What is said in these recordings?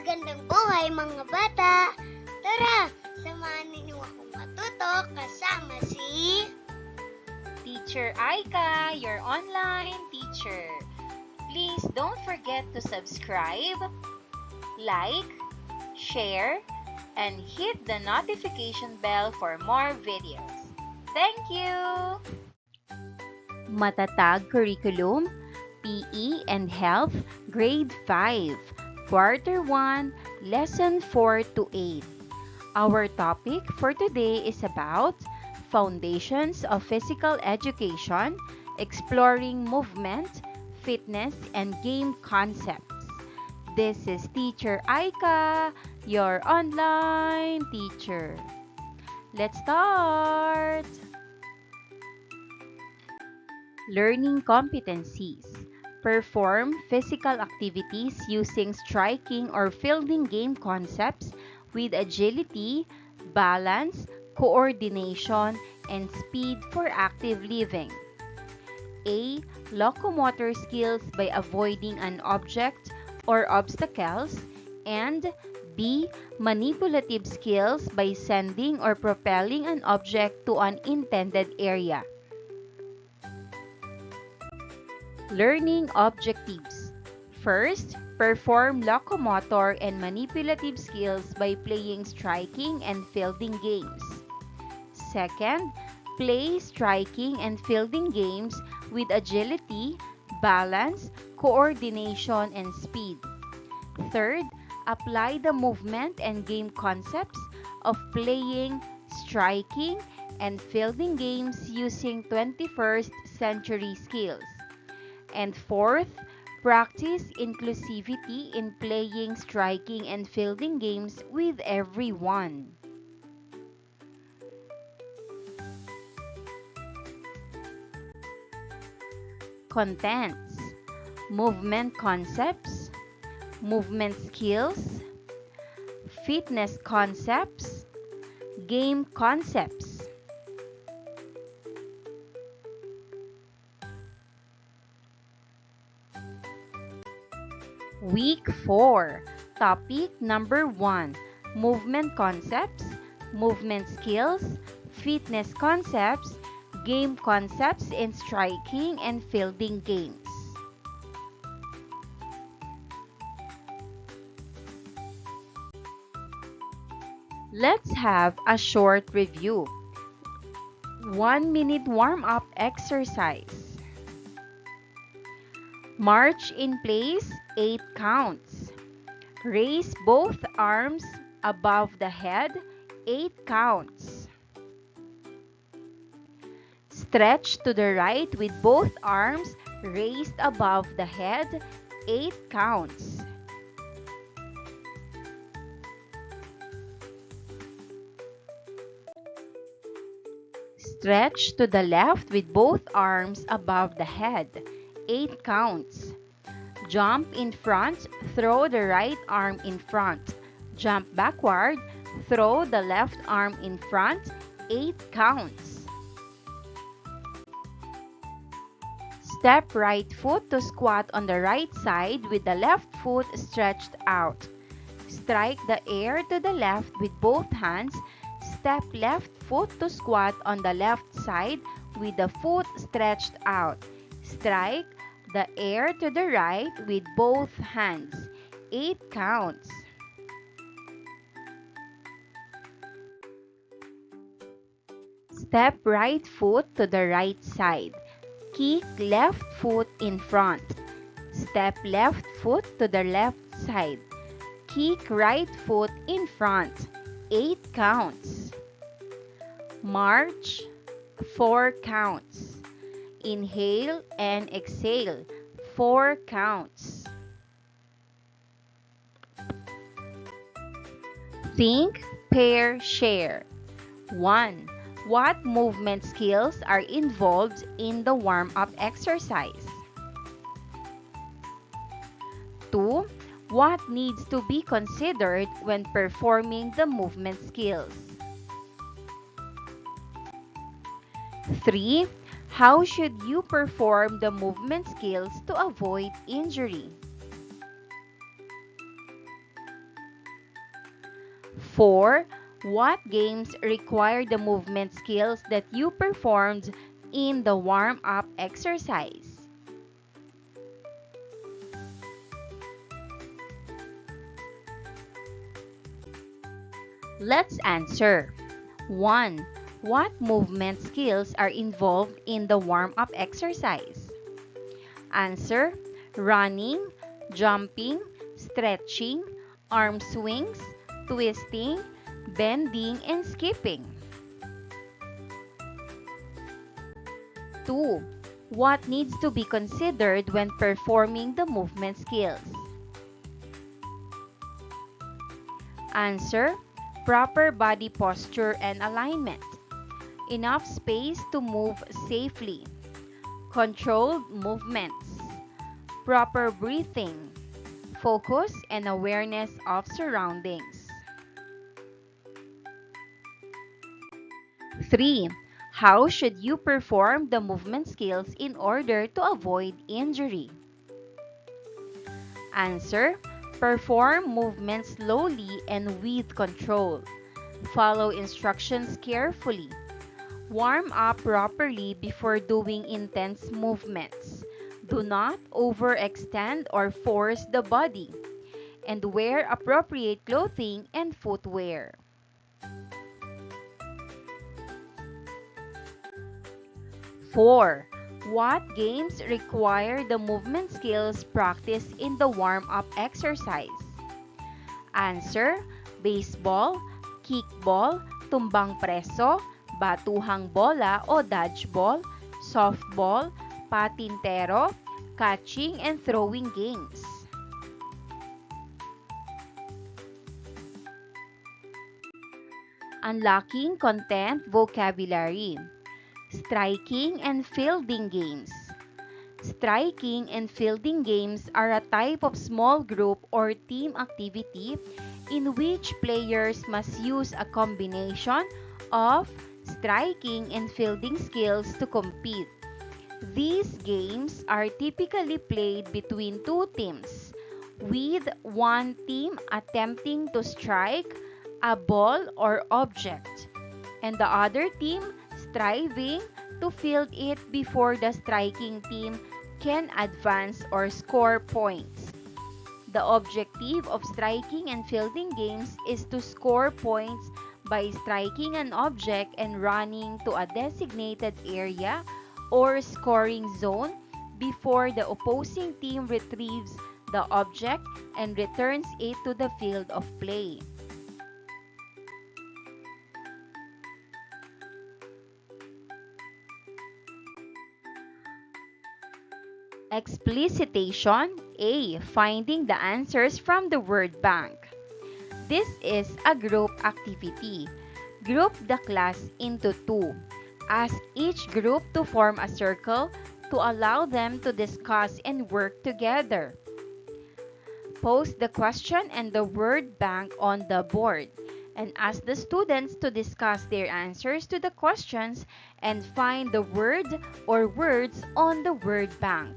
Magandang buhay mga bata! Tara, samahan ninyo akong matuto kasama si Teacher Aika, your online teacher. Please don't forget to subscribe, like, share, and hit the notification bell for more videos. Thank you! Matatag Curriculum, PE and Health, Grade 5, Quarter 1, Lesson 4 to 8. Our topic for today is about Foundations of Physical Education, Exploring Movement, Fitness, and Game Concepts. This is Teacher Aika, your online teacher. Let's start! Learning competencies. Perform physical activities using striking or fielding game concepts with agility, balance, coordination, and speed for active living. A. Locomotor skills by avoiding an object or obstacles, and B. Manipulative skills by sending or propelling an object to an intended area. Learning objectives. First, perform locomotor and manipulative skills by playing striking and fielding games. Second, play striking and fielding games with agility, balance, coordination, and speed. Third, apply the movement and game concepts of playing, striking, and fielding games using 21st century skills. And fourth, practice inclusivity in playing, striking, and fielding games with everyone. Contents: movement concepts, movement skills, fitness concepts, game concepts. Week 4. Topic number 1. Movement concepts, movement skills, fitness concepts, game concepts in striking and fielding games. Let's have a short review. 1-minute warm-up exercise. March in place, 8 counts. Raise both arms above the head, 8 counts. Stretch to the right with both arms raised above the head, 8 counts. Stretch to the left with both arms above the head, 8 counts. Jump in front, throw the right arm in front. Jump backward, throw the left arm in front, 8 counts. Step right foot to squat on the right side with the left foot stretched out. Strike the air to the left with both hands. Step left foot to squat on the left side with the foot stretched out. Strike the air to the right with both hands. 8 counts. Step right foot to the right side. Kick left foot in front. Step left foot to the left side. Kick right foot in front. 8 counts. March, 4 counts. Inhale and exhale, 4 counts. Think, pair, share. 1. What movement skills are involved in the warm-up exercise? 2. What needs to be considered when performing the movement skills? 3. How should you perform the movement skills to avoid injury? 4. What games require the movement skills that you performed in the warm-up exercise? Let's answer. 1. What movement skills are involved in the warm-up exercise? Answer: running, jumping, stretching, arm swings, twisting, bending, and skipping. 2. What needs to be considered when performing the movement skills? Answer: proper body posture and alignment, enough space to move safely, controlled movements, proper breathing, focus and awareness of surroundings. 3. How should you perform the movement skills in order to avoid injury? Answer: perform movements slowly and with control. Follow instructions carefully. Warm up properly before doing intense movements. Do not overextend or force the body. And wear appropriate clothing and footwear. 4. What games require the movement skills practiced in the warm-up exercise? Answer: baseball, kickball, tumbang preso, batuhang bola o dodgeball, softball, patintero, catching and throwing games. Unlocking content vocabulary. Striking and fielding games. Striking and fielding games are a type of small group or team activity in which players must use a combination of striking and fielding skills to compete. These games are typically played between two teams, with one team attempting to strike a ball or object, and the other team striving to field it before the striking team can advance or score points. The objective of striking and fielding games is to score points by striking an object and running to a designated area or scoring zone before the opposing team retrieves the object and returns it to the field of play. Explicitation. A. Finding the answers from the word bank. This is a group activity. Group the class into two. Ask each group to form a circle to allow them to discuss and work together. Post the question and the word bank on the board and ask the students to discuss their answers to the questions and find the word or words on the word bank.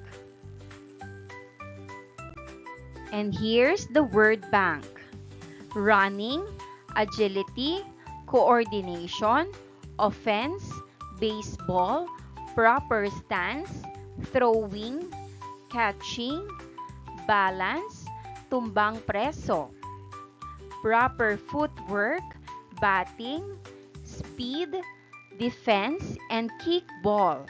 And here's the word bank: running, agility, coordination, offense, baseball, proper stance, throwing, catching, balance, tumbang preso, proper footwork, batting, speed, defense, and kickball.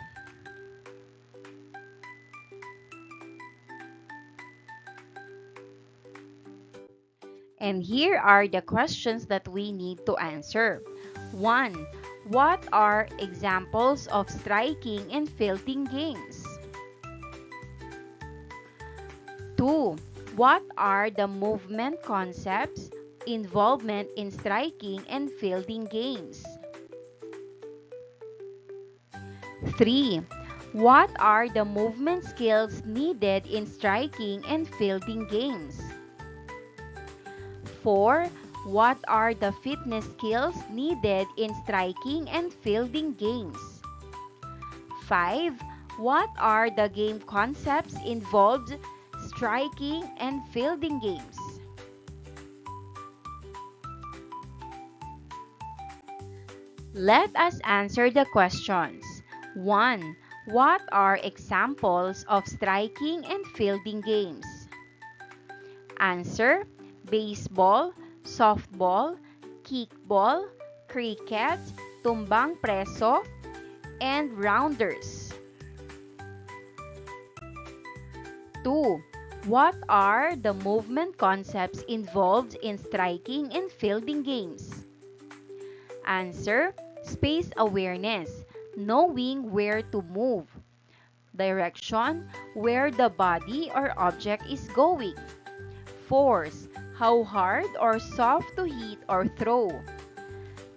And here are the questions that we need to answer. 1. What are examples of striking and fielding games? 2. What are the movement concepts, involvement in striking and fielding games? 3. What are the movement skills needed in striking and fielding games? 4. What are the fitness skills needed in striking and fielding games? 5. What are the game concepts involved striking and fielding games? Let us answer the questions. 1. What are examples of striking and fielding games? Answer: baseball, softball, kickball, cricket, tumbang preso, and rounders. 2. What are the movement concepts involved in striking and fielding games? Answer: space awareness, knowing where to move. Direction, where the body or object is going. Force, how hard or soft to hit or throw.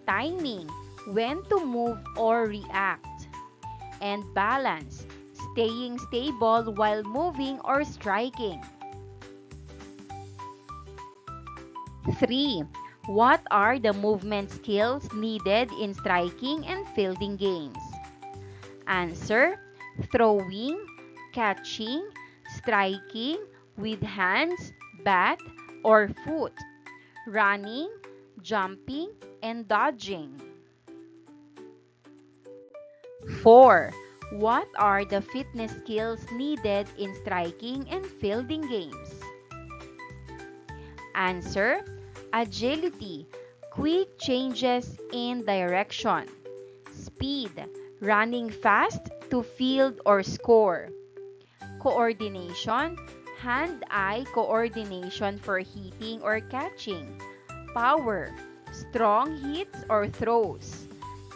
Timing, when to move or react. And balance, staying stable while moving or striking. 3. What are the movement skills needed in striking and fielding games? Answer: throwing, catching, striking with hands, bat, or foot, running, jumping, and dodging. 4. What are the fitness skills needed in striking and fielding games? Answer: agility, quick changes in direction. Speed, running fast to field or score. Coordination, hand-eye coordination for hitting or catching. Power, strong hits or throws.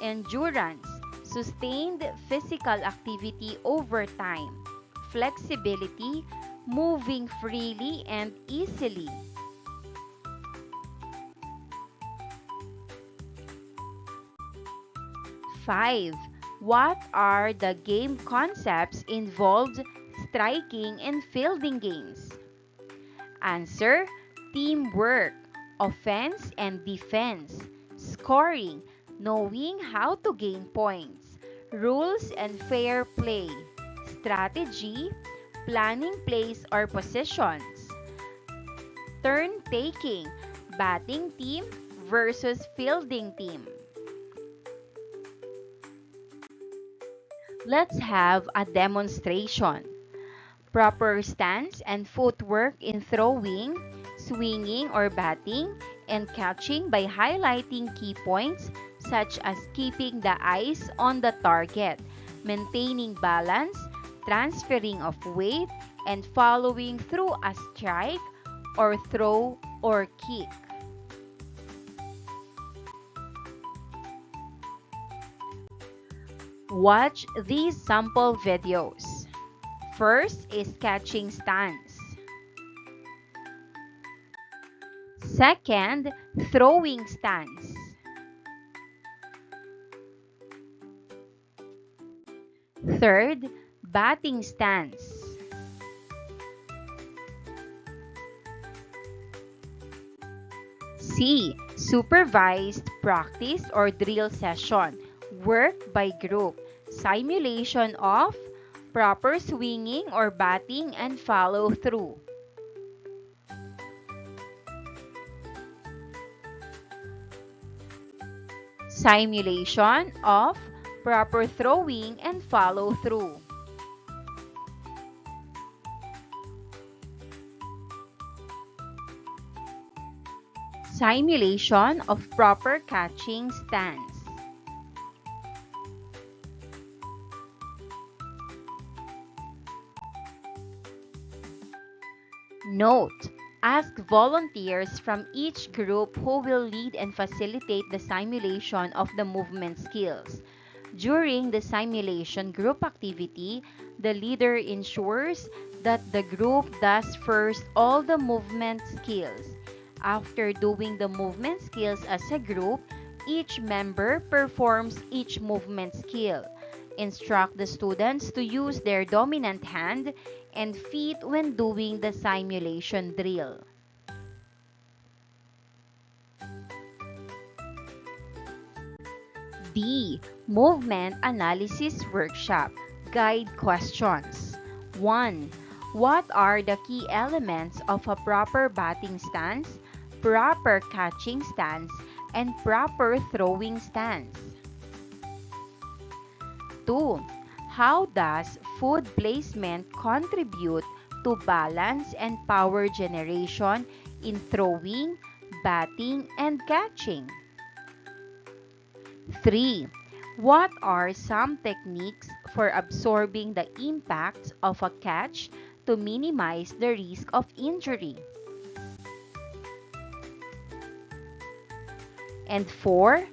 Endurance, sustained physical activity over time. Flexibility, moving freely and easily. 5. What are the game concepts involved striking and fielding games? Answer: teamwork, offense and defense, scoring, knowing how to gain points, rules and fair play, strategy, planning plays or positions, turn taking, batting team versus fielding team. Let's have a demonstration. Proper stance and footwork in throwing, swinging or batting, and catching by highlighting key points such as keeping the eyes on the target, maintaining balance, transferring of weight, and following through a strike or throw or kick. Watch these sample videos. First is catching stance. Second, throwing stance. Third, batting stance. C. Supervised practice or drill session. Work by group. Simulation of proper swinging or batting and follow through. Simulation of proper throwing and follow through. Simulation of proper catching stance. Note: ask volunteers from each group who will lead and facilitate the simulation of the movement skills. During the simulation group activity, the leader ensures that the group does first all the movement skills. After doing the movement skills as a group, each member performs each movement skill. Instruct the students to use their dominant hand and feet when doing the simulation drill. D. Movement Analysis Workshop. Guide questions. 1. What are the key elements of a proper batting stance, proper catching stance, and proper throwing stance? 2. How does food placement contribute to balance and power generation in throwing, batting, and catching? 3. What are some techniques for absorbing the impact of a catch to minimize the risk of injury? And 4.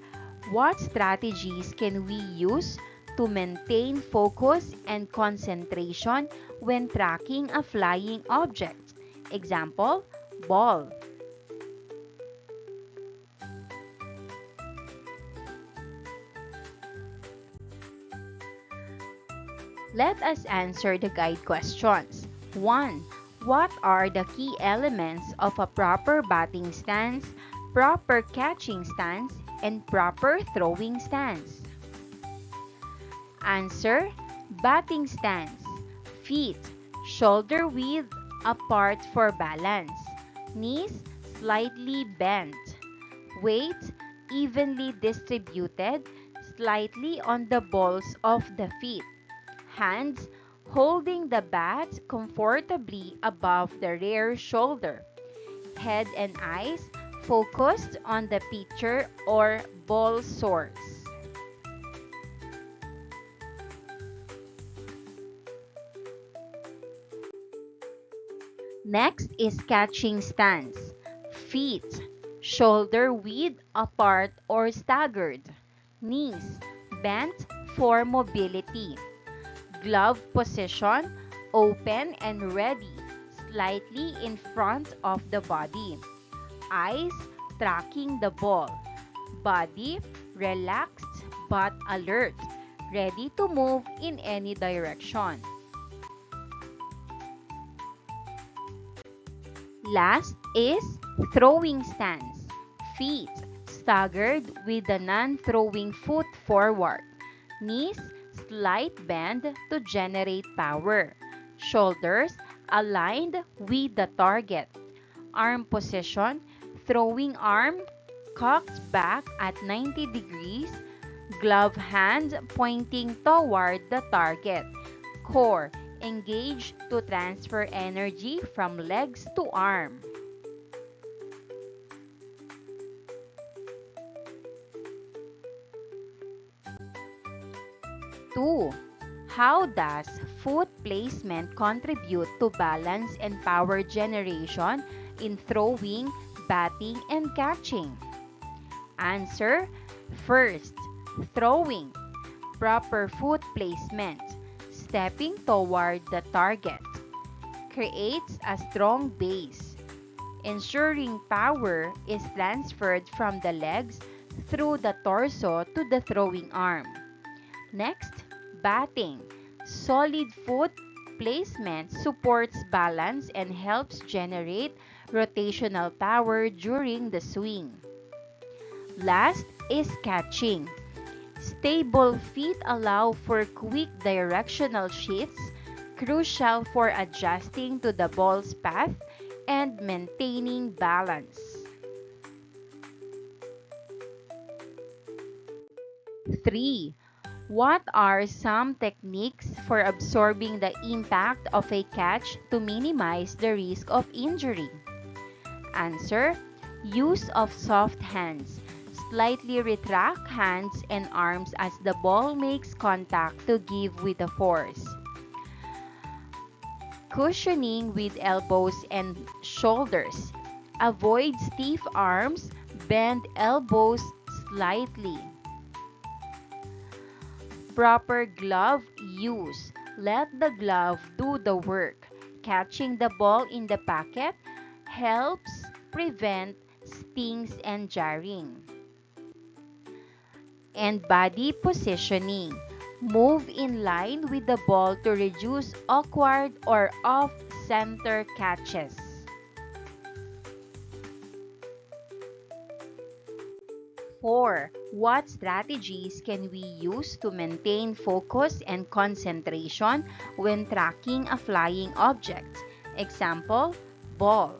What strategies can we use to maintain focus and concentration when tracking a flying object? Example, ball. Let us answer the guide questions. 1. What are the key elements of a proper batting stance, proper catching stance, and proper throwing stance? Answer. Batting stance. Feet shoulder width apart for balance. Knees slightly bent. Weight evenly distributed, slightly on the balls of the feet. Hands holding the bat comfortably above the rear shoulder. Head and eyes focused on the pitcher or ball source. Next is catching stance. Feet shoulder width apart or staggered. Knees bent for mobility. Glove position, open and ready, slightly in front of the body. Eyes tracking the ball. Body relaxed but alert, ready to move in any direction. Last is throwing stance. Feet staggered with the non-throwing foot forward. Knees slight bend to generate power. Shoulders aligned with the target. Arm position, throwing arm cocked back at 90 degrees. Glove hand pointing toward the target. Core engaged to transfer energy from legs to arm. Two. How does foot placement contribute to balance and power generation in throwing, batting, and catching? Answer. First, throwing. Proper foot placement. Stepping toward the target. Creates a strong base. Ensuring power is transferred from the legs through the torso to the throwing arm. Next, batting. Solid foot placement supports balance and helps generate rotational power during the swing. Last is catching. Stable feet allow for quick directional shifts, crucial for adjusting to the ball's path and maintaining balance. 3. What are some techniques for absorbing the impact of a catch to minimize the risk of injury? Answer. Use of soft hands. Slightly retract hands and arms as the ball makes contact to give with the force. Cushioning with elbows and shoulders. Avoid stiff arms, bend elbows slightly. Proper glove use. Let the glove do the work. Catching the ball in the pocket helps prevent stings and jarring. And body positioning. Move in line with the ball to reduce awkward or off-center catches. Four. What strategies can we use to maintain focus and concentration when tracking a flying object? Example, ball.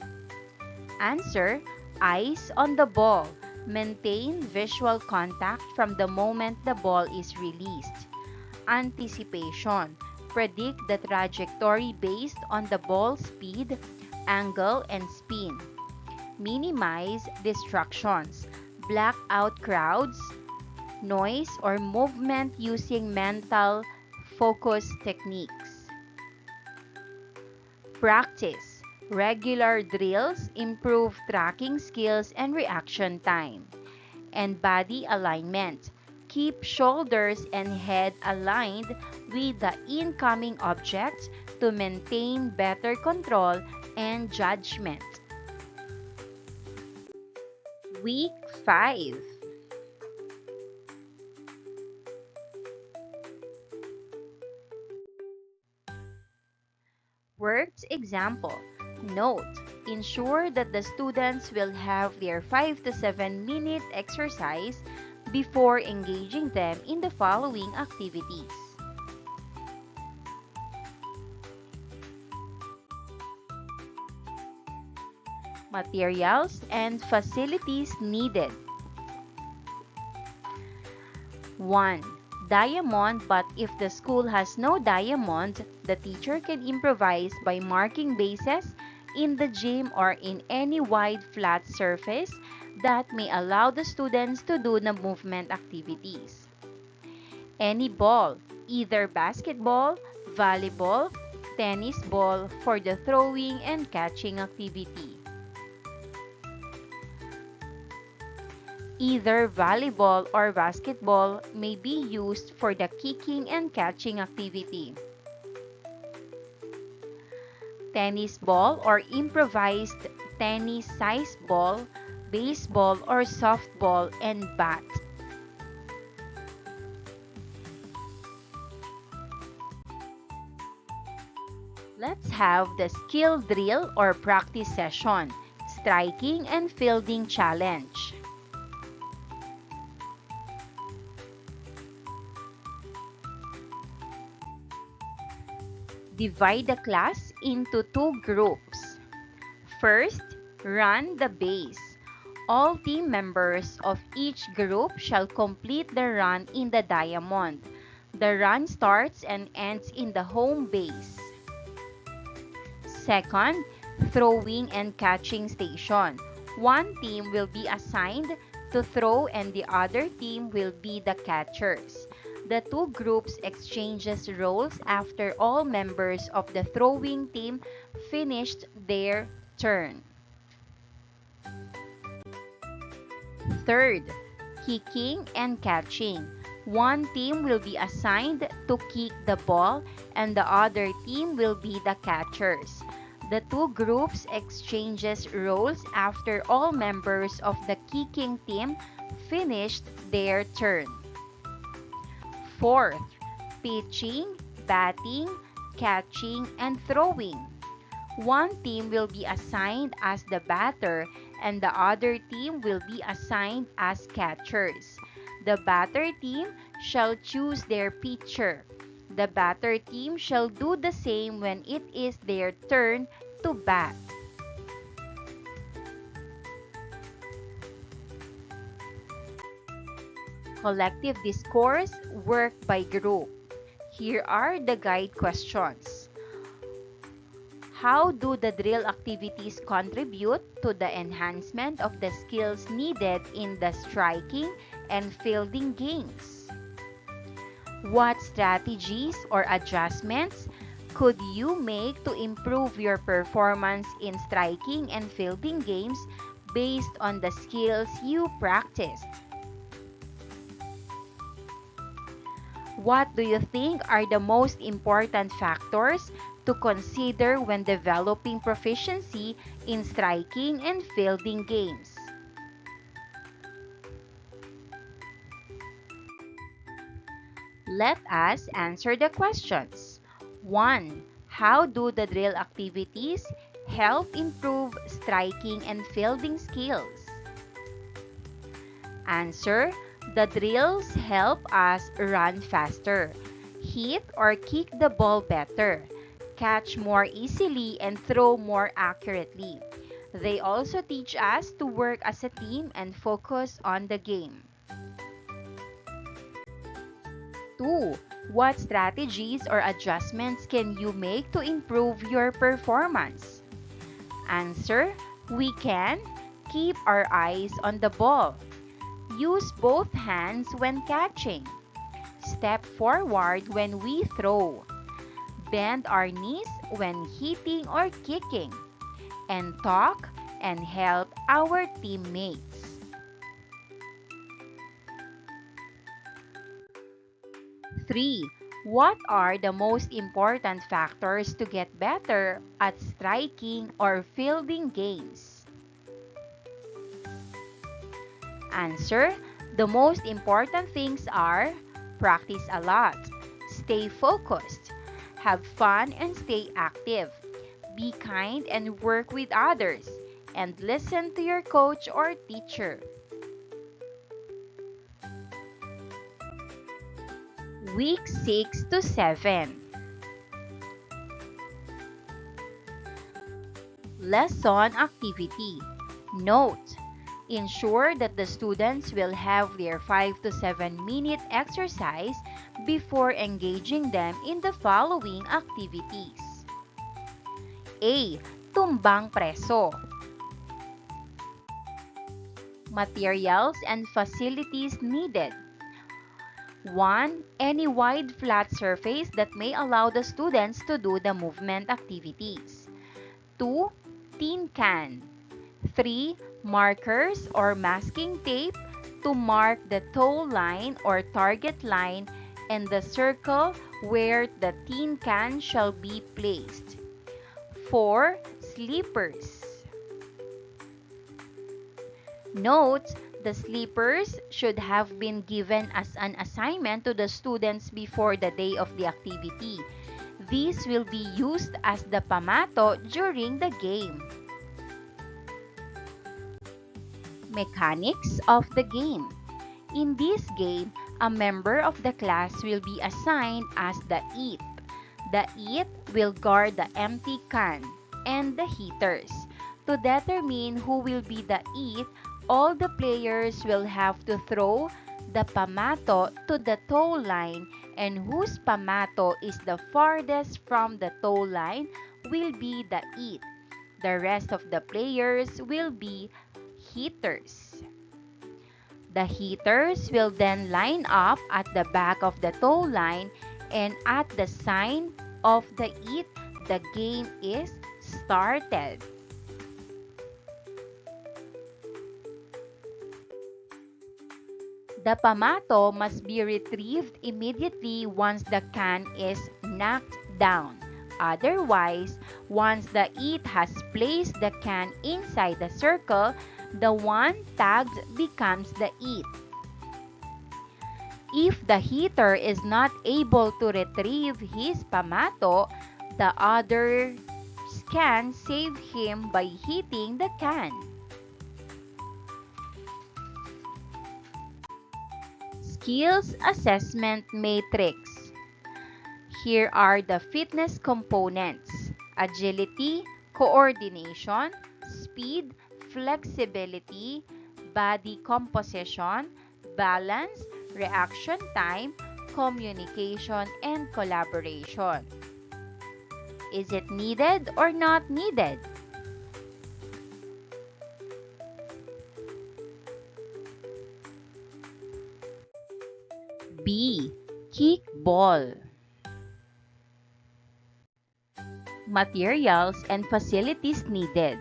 Answer, eyes on the ball. Maintain visual contact from the moment the ball is released. anticipation. Predict the trajectory based on the ball speed, angle, and spin. Minimize distractions. Black out crowds, noise, or movement using mental focus techniques. Practice. Regular drills improve tracking skills and reaction time. And body alignment. Keep shoulders and head aligned with the incoming object to maintain better control and judgment. Week 5. Worked example. Note, ensure that the students will have their 5 to 7 minute exercise before engaging them in the following activities. Materials and facilities needed. 1. Diamond, but if the school has no diamond, the teacher can improvise by marking bases in the gym or in any wide flat surface that may allow the students to do the movement activities. Any ball, either basketball, volleyball, tennis ball for the throwing and catching activity. Either volleyball or basketball may be used for the kicking and catching activity. Tennis ball or improvised tennis-sized ball, baseball or softball, and bat. Let's have the skill drill or practice session, striking and fielding challenge. Divide the class into 2 groups. First, run the base. All team members of each group shall complete the run in the diamond. The run starts and ends in the home base. Second, throwing and catching station. One team will be assigned to throw and the other team will be the catchers. The 2 groups exchanges roles after all members of the throwing team finished their turn. Third, kicking and catching. One team will be assigned to kick the ball and the other team will be the catchers. The 2 groups exchanges roles after all members of the kicking team finished their turn. Fourth, pitching, batting, catching, and throwing. One team will be assigned as the batter and the other team will be assigned as catchers. The batter team shall choose their pitcher. The batter team shall do the same when it is their turn to bat. Collective discourse, work by group. Here are the guide questions. How do the drill activities contribute to the enhancement of the skills needed in the striking and fielding games? What strategies or adjustments could you make to improve your performance in striking and fielding games based on the skills you practiced? What do you think are the most important factors to consider when developing proficiency in striking and fielding games? Let us answer the questions. 1. How do the drill activities help improve striking and fielding skills? Answer. The drills help us run faster, hit or kick the ball better, catch more easily, and throw more accurately. They also teach us to work as a team and focus on the game. 2. What strategies or adjustments can you make to improve your performance? Answer: we can keep our eyes on the ball. Use both hands when catching. Step forward when we throw. Bend our knees when hitting or kicking. And talk and help our teammates. 3. What are the most important factors to get better at striking or fielding games? Answer: the most important things are practice a lot, stay focused, have fun and stay active, be kind and work with others, and listen to your coach or teacher. Week 6 to 7. Lesson activity. Note: ensure that the students will have their 5 to 7 minute exercise before engaging them in the following activities. A. Tumbang Preso. Materials and facilities needed. 1. Any wide flat surface that may allow the students to do the movement activities. 2. Tin can. 3. Markers or masking tape to mark the toe line or target line and the circle where the tin can shall be placed. 4. Slippers. Note: the slippers should have been given as an assignment to the students before the day of the activity. These will be used as the pamato during the game. Mechanics of the game. In this game, a member of the class will be assigned as the it. The it will guard the empty can and the hitters. To determine who will be the it, all the players will have to throw the pamato to the toe line, and whose pamato is the farthest from the toe line will be the it. The rest of the players will be hitters. The hitters will then line up at the back of the toe line, and at the sign of the it, the game is started. The pamato must be retrieved immediately once the can is knocked down. Otherwise, once the it has placed the can inside the circle, the one tagged becomes the it. If the hitter is not able to retrieve his pamato, the others can save him by hitting the can. Skills Assessment Matrix. Here are the fitness components: agility, coordination, speed, flexibility, body composition, balance, reaction time, communication, and collaboration. Is it needed or not needed? B. Kickball. Materials and facilities needed.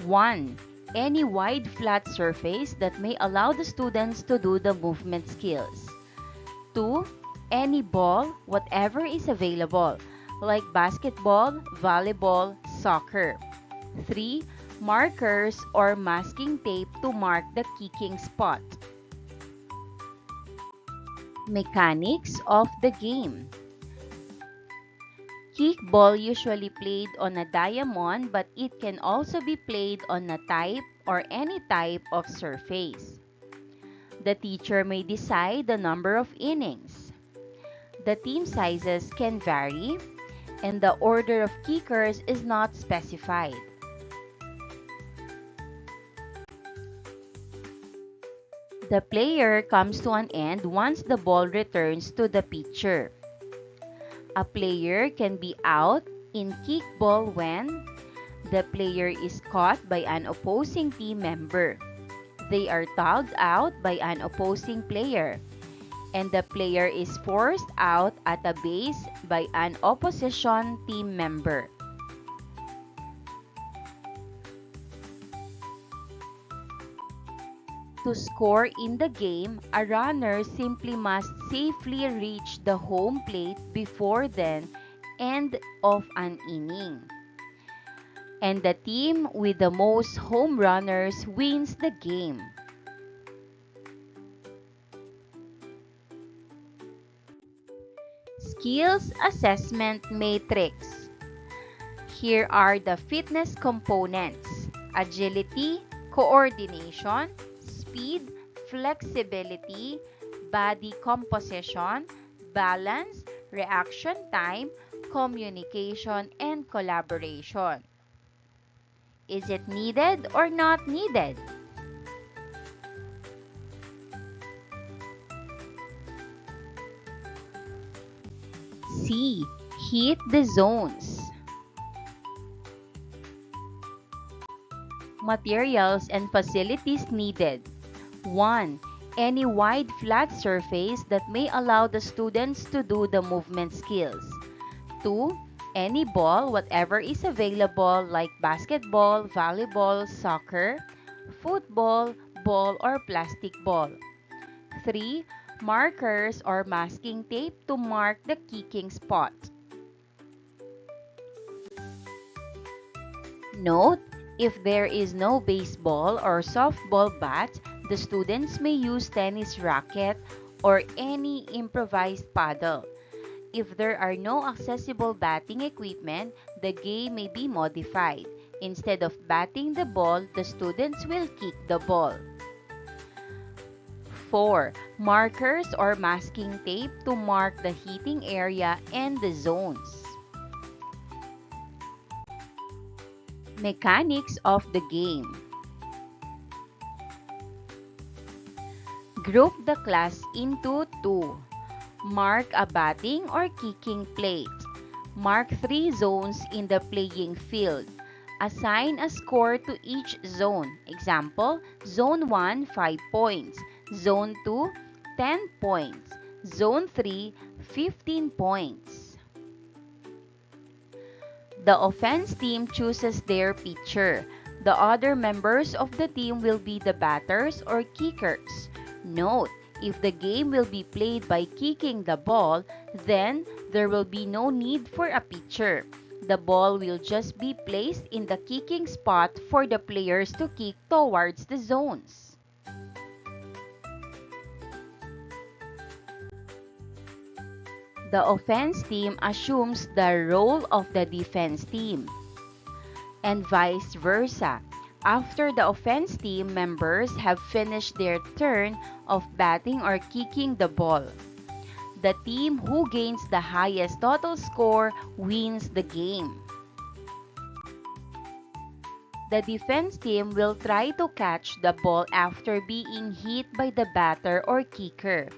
1. Any wide flat surface that may allow the students to do the movement skills. 2. Any ball, whatever is available, like basketball, volleyball, soccer. 3. Markers or masking tape to mark the kicking spot. Mechanics of the game. Kickball usually played on a diamond, but it can also be played on a type or any type of surface. The teacher may decide the number of innings. The team sizes can vary, and the order of kickers is not specified. The player comes to an end once the ball returns to the pitcher. A player can be out in kickball when the player is caught by an opposing team member. They are tugged out by an opposing player, and the player is forced out at a base by an opposition team member. To score in the game, a runner simply must safely reach the home plate before the end of an inning. And the team with the most home runners wins the game. Skills Assessment Matrix. Here are the fitness components: agility, coordination, speed, flexibility, body composition, balance, reaction time, communication, and collaboration. Is it needed or not needed? C. Hit the zones. Materials and facilities needed. 1. Any wide flat surface that may allow the students to do the movement skills. 2. Any ball, whatever is available, like basketball, volleyball, soccer, football, ball, or plastic ball. 3. Markers or masking tape to mark the kicking spot. Note, if there is no baseball or softball bat, the students may use tennis racket or any improvised paddle. If there are no accessible batting equipment, the game may be modified. Instead of batting the ball, the students will kick the ball. 4. Markers or masking tape to mark the hitting area and the zones. Mechanics of the game. Group the class into 2. Mark a batting or kicking plate. Mark 3 zones in the playing field. Assign a score to each zone. Example, Zone 1, 5 points. Zone 2, 10 points. Zone 3, 15 points. The offense team chooses their pitcher. The other members of the team will be the batters or kickers. Note, if the game will be played by kicking the ball, then there will be no need for a pitcher. The ball will just be placed in the kicking spot for the players to kick towards the zones. The offense team assumes the role of the defense team, and vice versa. After the offense team members have finished their turn of batting or kicking the ball, the team who gains the highest total score wins the game. The defense team will try to catch the ball after being hit by the batter or kicker.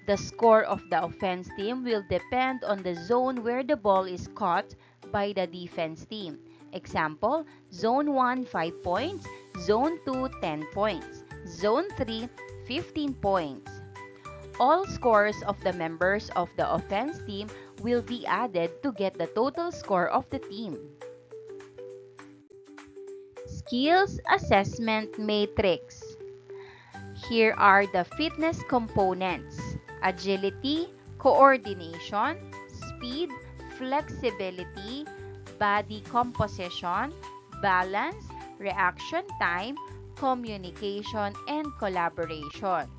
The score of the offense team will depend on the zone where the ball is caught by the defense team. Example, Zone 1, 5 points. Zone 2, 10 points. Zone 3, 15 points. All scores of the members of the offense team will be added to get the total score of the team. Skills Assessment Matrix. Here are the fitness components: agility, coordination, speed, flexibility, body composition, balance, reaction time, communication, and collaboration.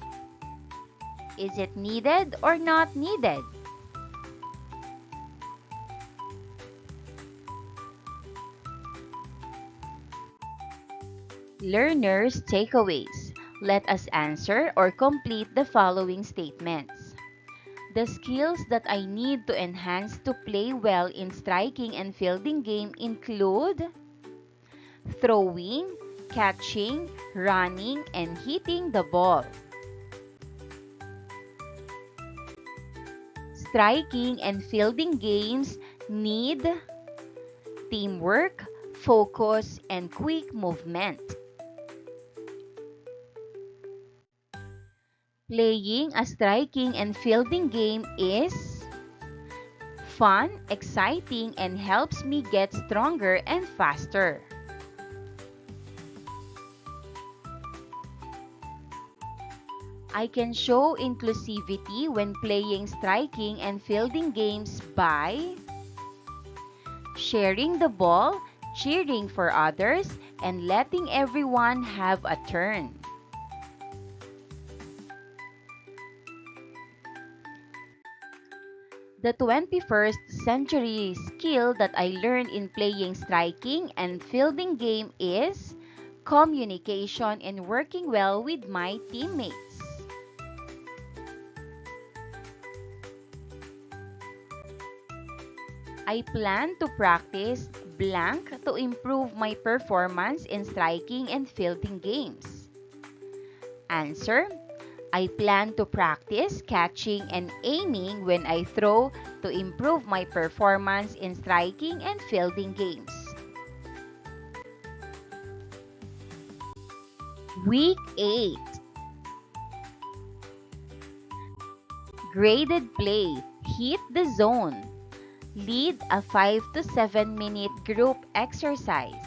Is it needed or not needed? Learners' takeaways. Let us answer or complete the following statements. The skills that I need to enhance to play well in striking and fielding game include throwing, catching, running, and hitting the ball. striking and fielding games need teamwork, focus, and quick movement. Playing a striking and fielding game is fun, exciting, and helps me get stronger and faster. I can show inclusivity when playing striking and fielding games by sharing the ball, cheering for others, and letting everyone have a turn. The 21st century skill that I learned in playing striking and fielding game is communication and working well with my teammates. I plan to practice blank to improve my performance in striking and fielding games. Answer: I plan to practice catching and aiming when I throw to improve my performance in striking and fielding games. Week 8. Graded play. Hit the zone. Lead a 5 to 7 minute group exercise.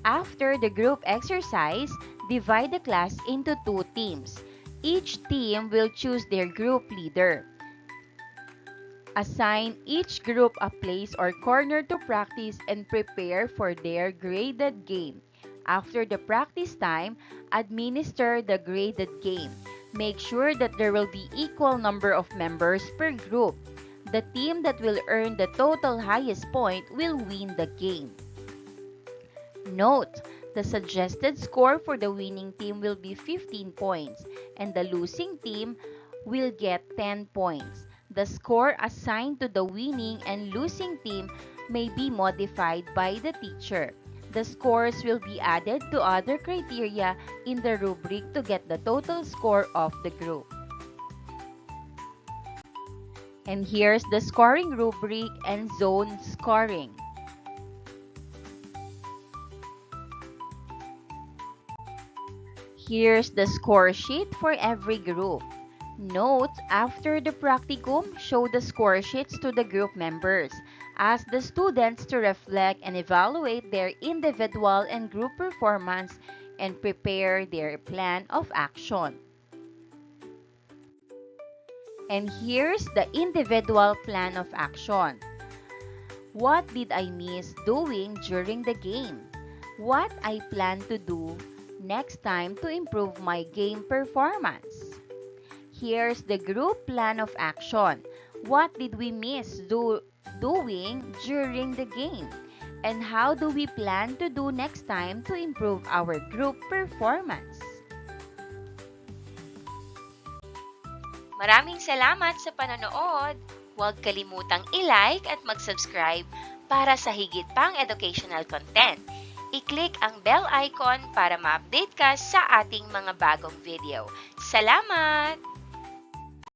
After the group exercise, divide the class into 2 teams. Each team will choose their group leader. Assign each group a place or corner to practice and prepare for their graded game. After the practice time, administer the graded game. Make sure that there will be equal number of members per group. The team that will earn the total highest point will win the game. Note: the suggested score for the winning team will be 15 points and the losing team will get 10 points. The score assigned to the winning and losing team may be modified by the teacher. The scores will be added to other criteria in the rubric to get the total score of the group. And here's the scoring rubric and zone scoring. Here's the score sheet for every group. Note: after the practicum, show the score sheets to the group members. Ask the students to reflect and evaluate their individual and group performance and prepare their plan of action. And here's the individual plan of action. What did I miss doing during the game? What I plan to do next time to improve my game performance? Here's the group plan of action. What did we miss doing during the game? And how do we plan to do next time to improve our group performance? Maraming salamat sa panonood! Huwag kalimutang i-like at mag-subscribe para sa higit pang educational content. I-click ang bell icon para ma-update ka sa ating mga bagong video. Salamat!